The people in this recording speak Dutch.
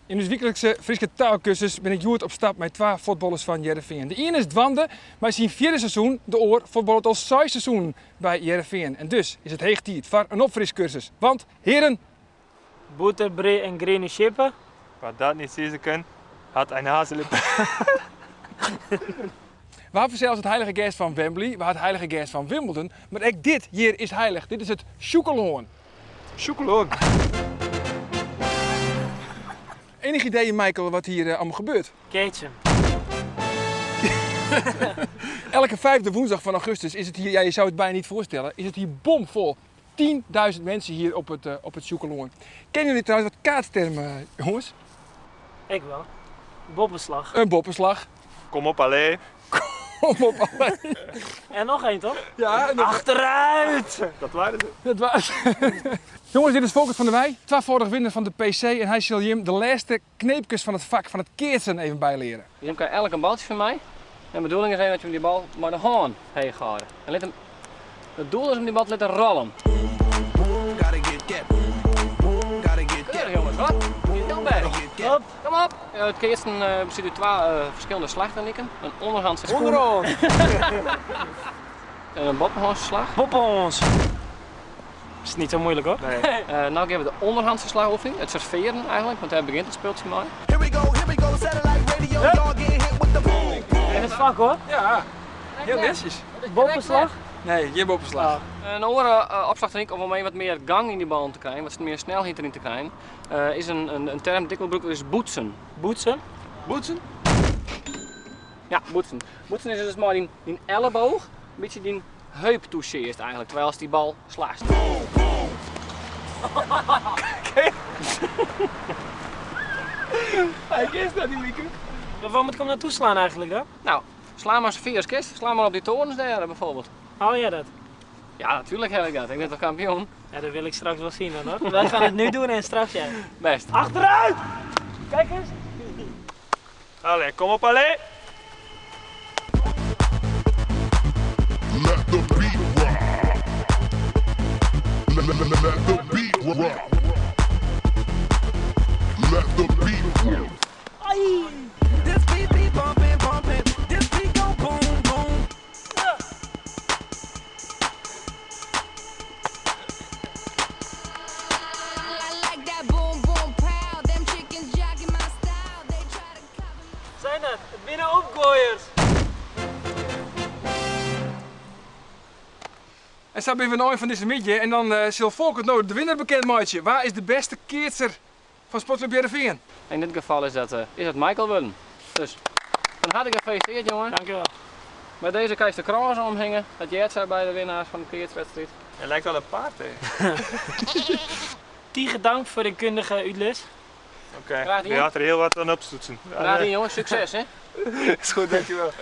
In onze wekelijkse Friese taalkursus ben ik Joert op stap met 2 voetballers van Heerenveen. De ene is Dwande, maar zijn 4e seizoen, de oor, voetballt al 6 seizoenen bij Heerenveen. En dus is het heeg tijd voor een opfriscursus. Want, heren... Boete, bree en grene schippen. Wat dat niet zien kan, had een hazelip. We hebben zelfs het heilige geest van Wembley, we hebben het heilige geest van Wimbledon, maar ook dit hier is heilig. Dit is het Sjoekelhoorn. Chocolade. Enig idee, Michael, wat hier allemaal gebeurt? Keetje. Elke 5e woensdag van augustus is het hier, ja, je zou het bijna niet voorstellen, is het hier bomvol. 10.000 mensen hier op het Sjoekelhoorn. Kennen jullie trouwens wat kaatstermen, jongens? Ik wel. Boppenslag. Een boppenslag. Kom op, allee. Kom op, alleen. En nog één toch? Ja, Achteruit! Dat waren ze. dat was. Jongens, dit is Volkert van der Wij, 2-voudig winnaar van de PC en hij zal je de laatste kneepjes van het vak, van het keersen even bijleren. Je krijgt elk een baltje van mij. En de bedoeling is dat je die bal maar de haan heen gaat. En let hem, het doel is om die bal te laten rollen. Keurig jongens, hoor. Hop. Kom op. Het keersen bestaat uit 2 verschillende slagtechnieken. Een onderhandse slag Onderhand. en een bovenhandse slag. Boppenhons. Is niet zo moeilijk hoor. Nee. Nou hebben we de onderhandse slagoefening, het serveren eigenlijk, want daar begint het speeltje mee. In het vak hoor. Ja, heel netjes. Boppenslag. Nee, geen boppenslag. Een andere opslagtechniek om mee wat meer gang in die bal te krijgen, wat meer snelheid erin te krijgen, is een term dikwijls gebruikt, is boetsen. Boetsen. Boetsen? Ja, boetsen. Boetsen is dus maar die elleboog, een beetje die heup toucheert eigenlijk, terwijl als die bal slaat. Hij is dat die Mieke. Maar waar moet ik hem naartoe slaan eigenlijk dan? Nou, sla maar zoveel als kist, sla maar op die torens daar bijvoorbeeld. Hou jij dat? Ja, natuurlijk heb ik dat, ik ben toch kampioen. Ja, dat wil ik straks wel zien dan hoor. Wij gaan het nu doen en straks jij. Best. Achteruit! Kijk eens. Allee, kom op, allee. Let the beat rock. Let the beat rock. Let the beat rock. Ai! This beat be bumpin', bumpin'. This beat go boom, boom. I like that boom boom pow. Them chickens jogging my style. They try to copy me. Zijn dat? Het binnen opgooiers. En zo ben we nooit van deze midje en dan zal Volkert nou de winnaar bekend maken. Waar is de beste keertser van Sportclub Heerenveen? In dit geval is dat Michael Wullen. Dus, van harte gefeliciteerd jongen. Dankjewel. Bij deze kan je de kroon omhingen, dat jij het zei bij de winnaars van de keertswedstrijd. Je lijkt wel een paard, hè. Tiege dank voor de kundige uitles. Oké, Graag je gedaan. had er heel wat aan opstoetsen. Raad in jongens, succes hè. Is goed, dankjewel.